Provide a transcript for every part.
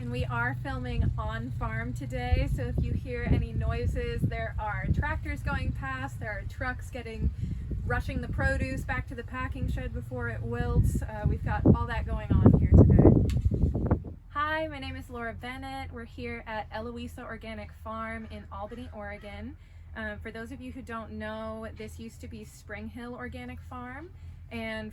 and we are filming on farm today, so if you hear any noises, there are tractors going past, there are trucks rushing the produce back to the packing shed before it wilts. We've got all that going on here today. Hi, my name is Laura Bennett. We're here at Eloisa Organic Farm in Albany, Oregon. For those of you who don't know, this used to be Spring Hill Organic Farm, and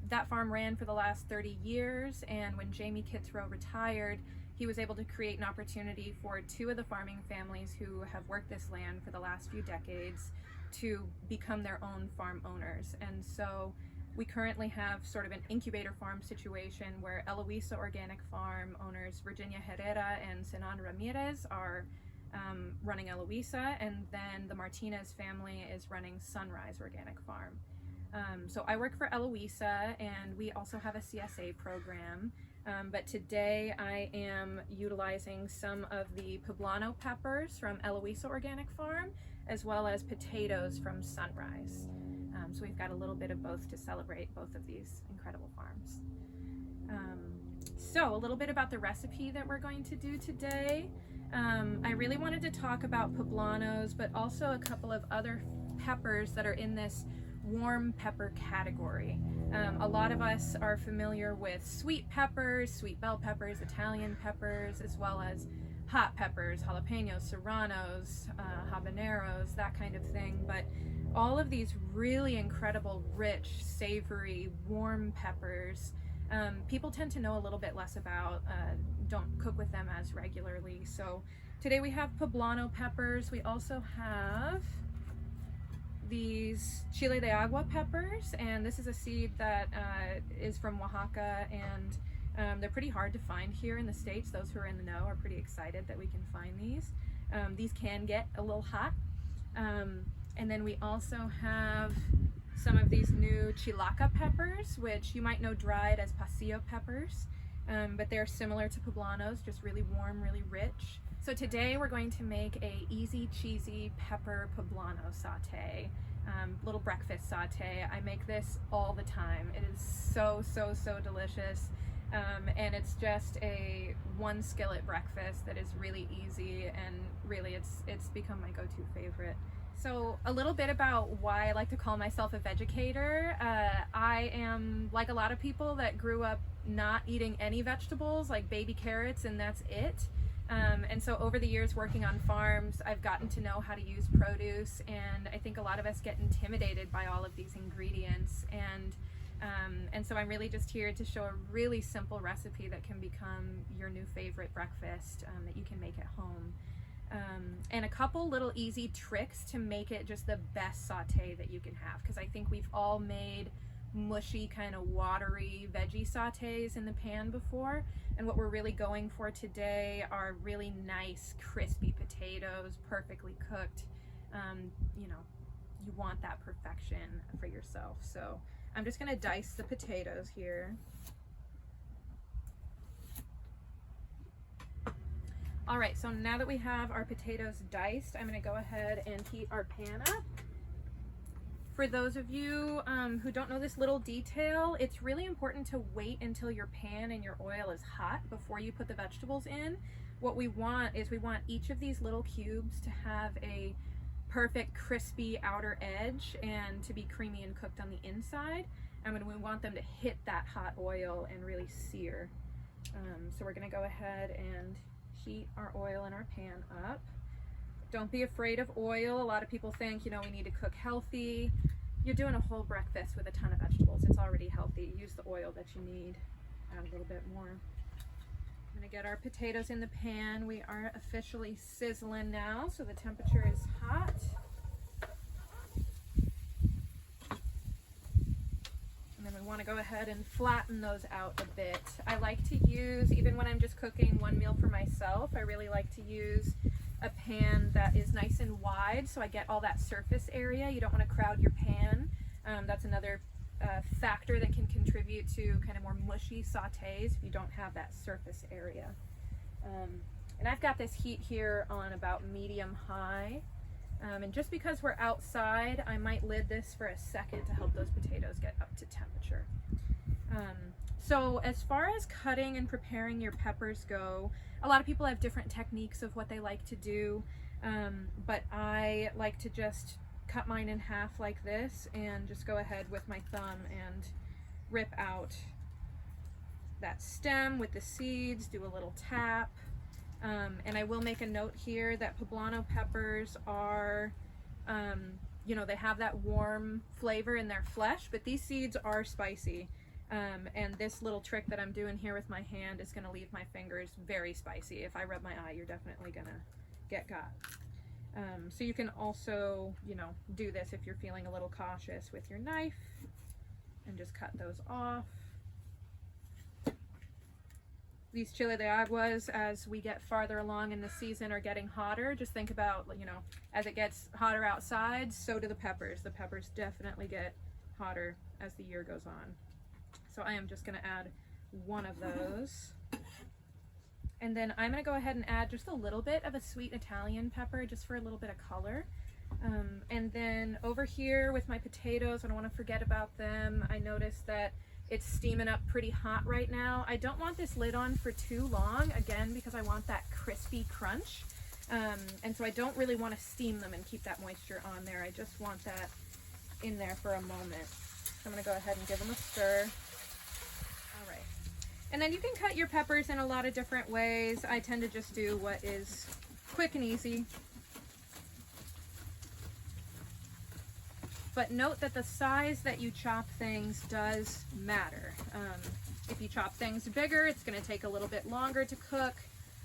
that farm ran for the last 30 years, and when Jamie Kitzrow retired, he was able to create an opportunity for two of the farming families who have worked this land for the last few decades to become their own farm owners. And so we currently have sort of an incubator farm situation where Eloisa Organic Farm owners Virginia Herrera and Sinan Ramirez are running Eloisa, and then the Martinez family is running Sunrise Organic Farm. So I work for Eloisa, and we also have a CSA program, but today I am utilizing some of the Poblano peppers from Eloisa Organic Farm, as well as potatoes from Sunrise. So we've got a little bit of both to celebrate both of these incredible farms. So a little bit about the recipe that we're going to do today. I really wanted to talk about poblanos, but also a couple of other peppers that are in this warm pepper category. A lot of us are familiar with sweet peppers, sweet bell peppers, Italian peppers, as well as hot peppers, jalapenos, serranos, habaneros, that kind of thing. But all of these really incredible, rich, savory, warm peppers, people tend to know a little bit less about, don't cook with them as regularly. So today we have poblano peppers. We also have these chile de agua peppers, and this is a seed that is from Oaxaca, and they're pretty hard to find here in the States. Those who are in the know are pretty excited that we can find these. These can get a little hot. And then we also have some of these new chilaca peppers, which you might know dried as pasillo peppers, but they're similar to poblanos, just really warm, really rich. So today we're going to make a easy, cheesy pepper poblano saute, little breakfast saute. I make this all the time. It is so, so, so delicious. And it's just a one skillet breakfast that is really easy, and really it's become my go-to favorite. So a little bit about why I like to call myself a vegetarian. I am like a lot of people that grew up not eating any vegetables, like baby carrots, and that's it. And so over the years working on farms, I've gotten to know how to use produce, and I think a lot of us get intimidated by all of these ingredients, and so I'm really just here to show a really simple recipe that can become your new favorite breakfast that you can make at home. And a couple little easy tricks to make it just the best saute that you can have, because I think we've all made mushy, kind of watery veggie sautés in the pan before, and what we're really going for today are really nice crispy potatoes, perfectly cooked. You know, you want that perfection for yourself. So I'm just gonna dice the potatoes here. All right, so now that we have our potatoes diced, I'm gonna go ahead and heat our pan up. For those of you who don't know this little detail, it's really important to wait until your pan and your oil is hot before you put the vegetables in. What we want is we want each of these little cubes to have a perfect crispy outer edge and to be creamy and cooked on the inside. And we want them to hit that hot oil and really sear. So we're gonna go ahead and heat our oil in our pan up. Don't be afraid of oil. A lot of people think, you know, we need to cook healthy. You're doing a whole breakfast with a ton of vegetables. It's already healthy. Use the oil that you need. Add a little bit more. I'm gonna get our potatoes in the pan. We are officially sizzling now, so the temperature is hot. And then we wanna go ahead and flatten those out a bit. I like to use, even when I'm just cooking one meal for myself, I really like to use a pan that is nice and wide, so I get all that surface area. You don't want to crowd your pan. That's another factor that can contribute to kind of more mushy sautés if you don't have that surface area. And I've got this heat here on about medium high. And just because we're outside, I might lid this for a second to help those potatoes get up to temperature. So as far as cutting and preparing your peppers go, a lot of people have different techniques of what they like to do, but I like to just cut mine in half like this and just go ahead with my thumb and rip out that stem with the seeds, do a little tap. And I will make a note here that poblano peppers are, you know, they have that warm flavor in their flesh, but these seeds are spicy. And this little trick that I'm doing here with my hand is going to leave my fingers very spicy. If I rub my eye, you're definitely going to get got. So you can also, you know, do this if you're feeling a little cautious with your knife and just cut those off. These chile de aguas, as we get farther along in the season, are getting hotter. Just think about, you know, as it gets hotter outside, so do the peppers. The peppers definitely get hotter as the year goes on. So I am just going to add one of those. And then I'm going to go ahead and add just a little bit of a sweet Italian pepper just for a little bit of color. And then over here with my potatoes, I don't want to forget about them. I noticed that it's steaming up pretty hot right now. I don't want this lid on for too long, again, because I want that crispy crunch. And so I don't really want to steam them and keep that moisture on there. I just want that in there for a moment. So I'm going to go ahead and give them a stir. All right. And then you can cut your peppers in a lot of different ways. I tend to just do what is quick and easy. But note that the size that you chop things does matter. If you chop things bigger, it's going to take a little bit longer to cook.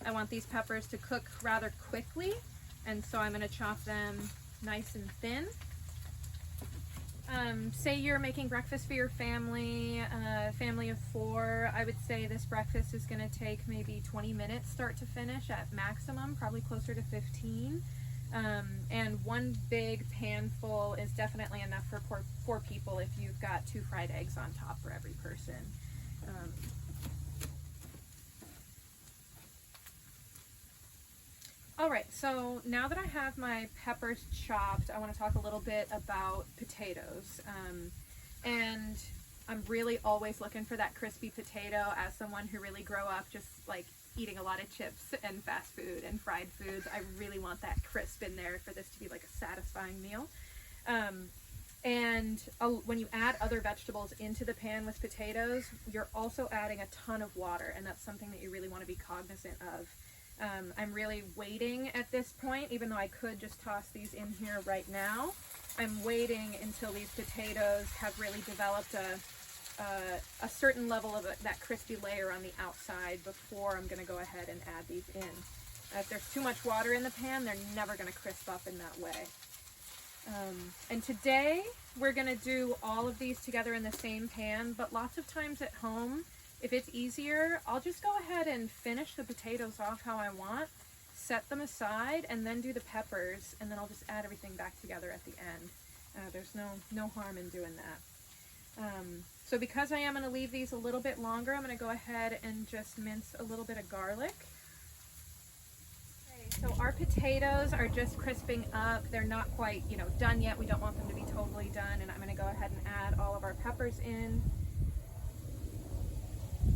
I want these peppers to cook rather quickly, and so I'm going to chop them nice and thin. Say you're making breakfast for your family, family of 4, I would say this breakfast is going to take maybe 20 minutes start to finish at maximum, probably closer to 15. And one big pan full is definitely enough for 4 people if you've got 2 fried eggs on top for every person. All right, so now that I have my peppers chopped, I want to talk a little bit about potatoes. And I'm really always looking for that crispy potato as someone who really grew up just like eating a lot of chips and fast food and fried foods. I really want that crisp in there for this to be like a satisfying meal. And when you add other vegetables into the pan with potatoes, you're also adding a ton of water, and that's something that you really want to be cognizant of. I'm really waiting at this point, even though I could just toss these in here right now. I'm waiting until these potatoes have really developed a certain level of that crispy layer on the outside before I'm going to go ahead and add these in. If there's too much water in the pan, they're never going to crisp up in that way. And today we're going to do all of these together in the same pan, but lots of times at home, if it's easier, I'll just go ahead and finish the potatoes off how I want, set them aside, and then do the peppers, and then I'll just add everything back together at the end. There's no harm in doing that. So because I am going to leave these a little bit longer, I'm going to go ahead and just mince a little bit of garlic. Okay, so our potatoes are just crisping up. They're not quite, done yet. We don't want them to be totally done, and I'm going to go ahead and add all of our peppers in.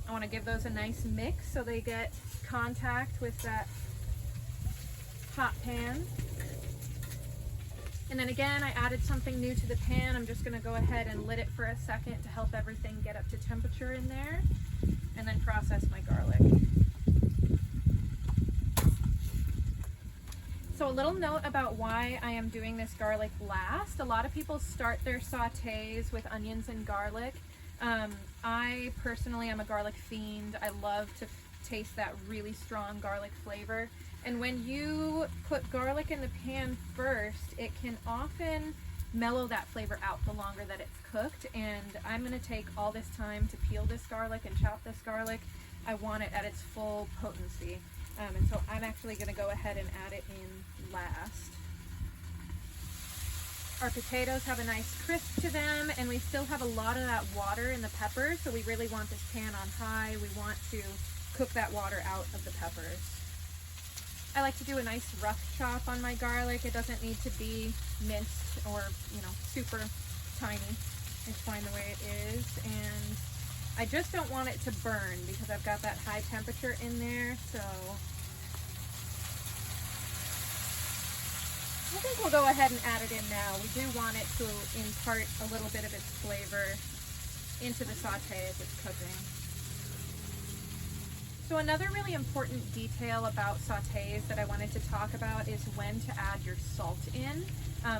I want to give those a nice mix so they get contact with that hot pan. And then again, I added something new to the pan. I'm just going to go ahead and lit it for a second to help everything get up to temperature in there, and then process my garlic. So a little note about why I am doing this garlic last. A lot of people start their sautés with onions and garlic. I personally am a garlic fiend. I love to taste that really strong garlic flavor. And when you put garlic in the pan first, it can often mellow that flavor out the longer that it's cooked. And I'm going to take all this time to peel this garlic and chop this garlic. I want it at its full potency. And so I'm actually going to go ahead and add it in last. Our potatoes have a nice crisp to them, and we still have a lot of that water in the peppers, so we really want this pan on high. We want to cook that water out of the peppers. I like to do a nice rough chop on my garlic. It doesn't need to be minced or, super tiny. It's fine the way it is. And I just don't want it to burn because I've got that high temperature in there, so I think we'll go ahead and add it in now. We do want it to impart a little bit of its flavor into the saute as it's cooking. So another really important detail about sautés that I wanted to talk about is when to add your salt in.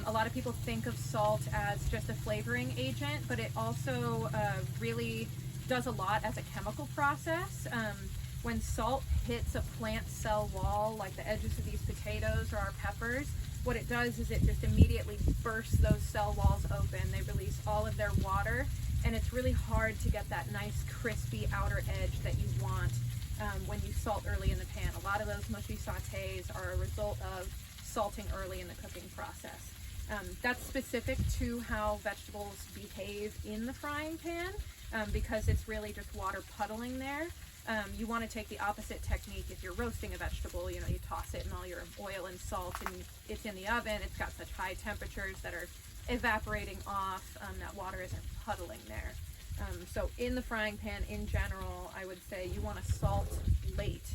A lot of people think of salt as just a flavoring agent, but it also really does a lot as a chemical process. When salt hits a plant cell wall, like the edges of these potatoes or our peppers, what it does is it just immediately bursts those cell walls open. They release all of their water, and it's really hard to get that nice crispy outer edge that you want when you salt early in the pan. A lot of those mushy sautés are a result of salting early in the cooking process. That's specific to how vegetables behave in the frying pan because it's really just water puddling there. You want to take the opposite technique if you're roasting a vegetable. You know, you toss it in all your oil and salt, and it's in the oven. It's got such high temperatures that are evaporating off. That water isn't puddling there. So in the frying pan in general, I would say you want to salt late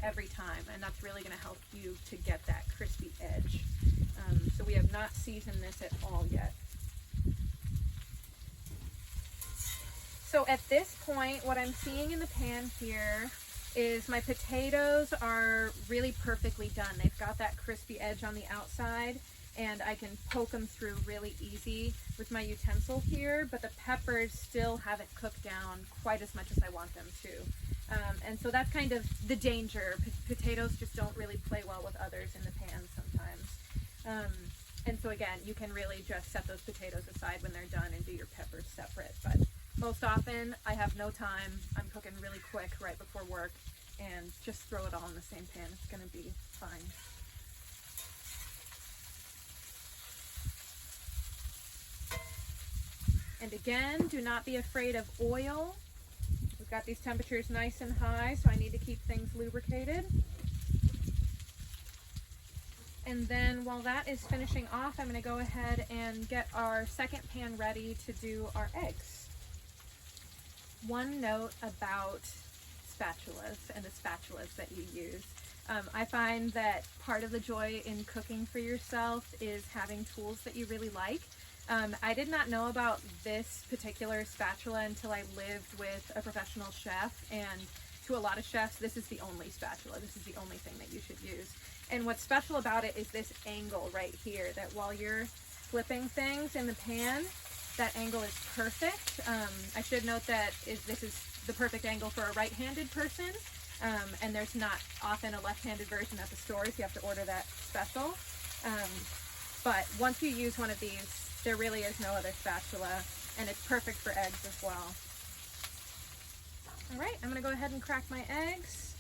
every time, and that's really going to help you to get that crispy edge. So we have not seasoned this at all yet. So at this point, what I'm seeing in the pan here is my potatoes are really perfectly done. They've got that crispy edge on the outside, and I can poke them through really easy with my utensil here, but the peppers still haven't cooked down quite as much as I want them to. And so that's kind of the danger. Potatoes just don't really play well with others in the pan sometimes. And so again, you can really just set those potatoes aside when they're done and do your peppers separate. But most often I have no time. I'm cooking really quick right before work, and just throw it all in the same pan. It's gonna be fine. And again, do not be afraid of oil. We've got these temperatures nice and high, so I need to keep things lubricated. And then while that is finishing off, I'm going to go ahead and get our second pan ready to do our eggs. One note about spatulas and the spatulas that you use. I find that part of the joy in cooking for yourself is having tools that you really like. I did not know about this particular spatula until I lived with a professional chef, and to a lot of chefs, this is the only spatula. This is the only thing that you should use. And what's special about it is this angle right here, that while you're flipping things in the pan, that angle is perfect. I should note that this is the perfect angle for a right-handed person, and there's not often a left-handed version at the stores. You have to order that special. But once you use one of these, there really is no other spatula, and it's perfect for eggs as well. All right, I'm gonna go ahead and crack my eggs.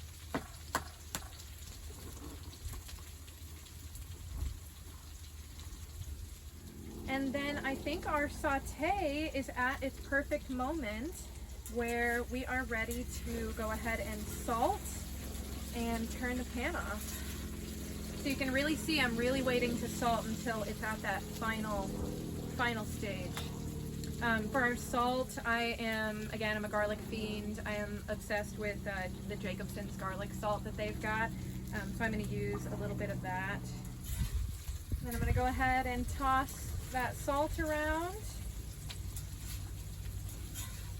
And then I think our saute is at its perfect moment where we are ready to go ahead and salt and turn the pan off. So you can really see I'm really waiting to salt until it's at that final stage. For our salt, I'm a garlic fiend. I am obsessed with the Jacobson's garlic salt that they've got. So I'm going to use a little bit of that. Then I'm going to go ahead and toss that salt around.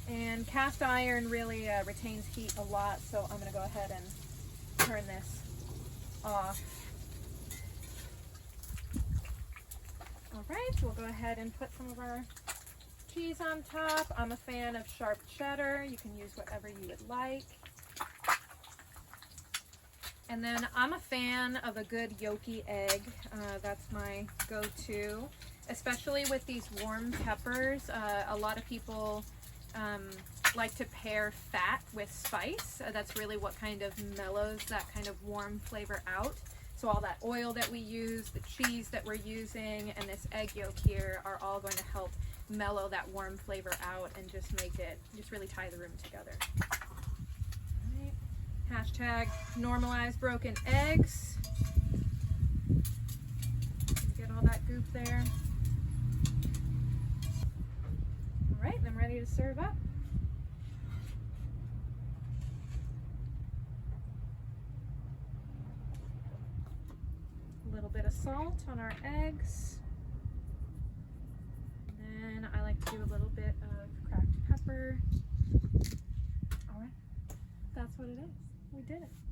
And cast iron really retains heat a lot, so I'm going to go ahead and turn this off. All right, we'll go ahead and put some of our cheese on top. I'm a fan of sharp cheddar. You can use whatever you would like. And then I'm a fan of a good yolky egg. That's my go-to, especially with these warm peppers. A lot of people like to pair fat with spice. That's really what kind of mellows that kind of warm flavor out. So all that oil that we use, the cheese that we're using, and this egg yolk here are all going to help mellow that warm flavor out and just really tie the room together. All right. Hashtag normalize broken eggs. Get all that goop there. All right, I'm ready to serve up. of salt on our eggs. And then I like to do a little bit of cracked pepper. All right, that's what it is. We did it.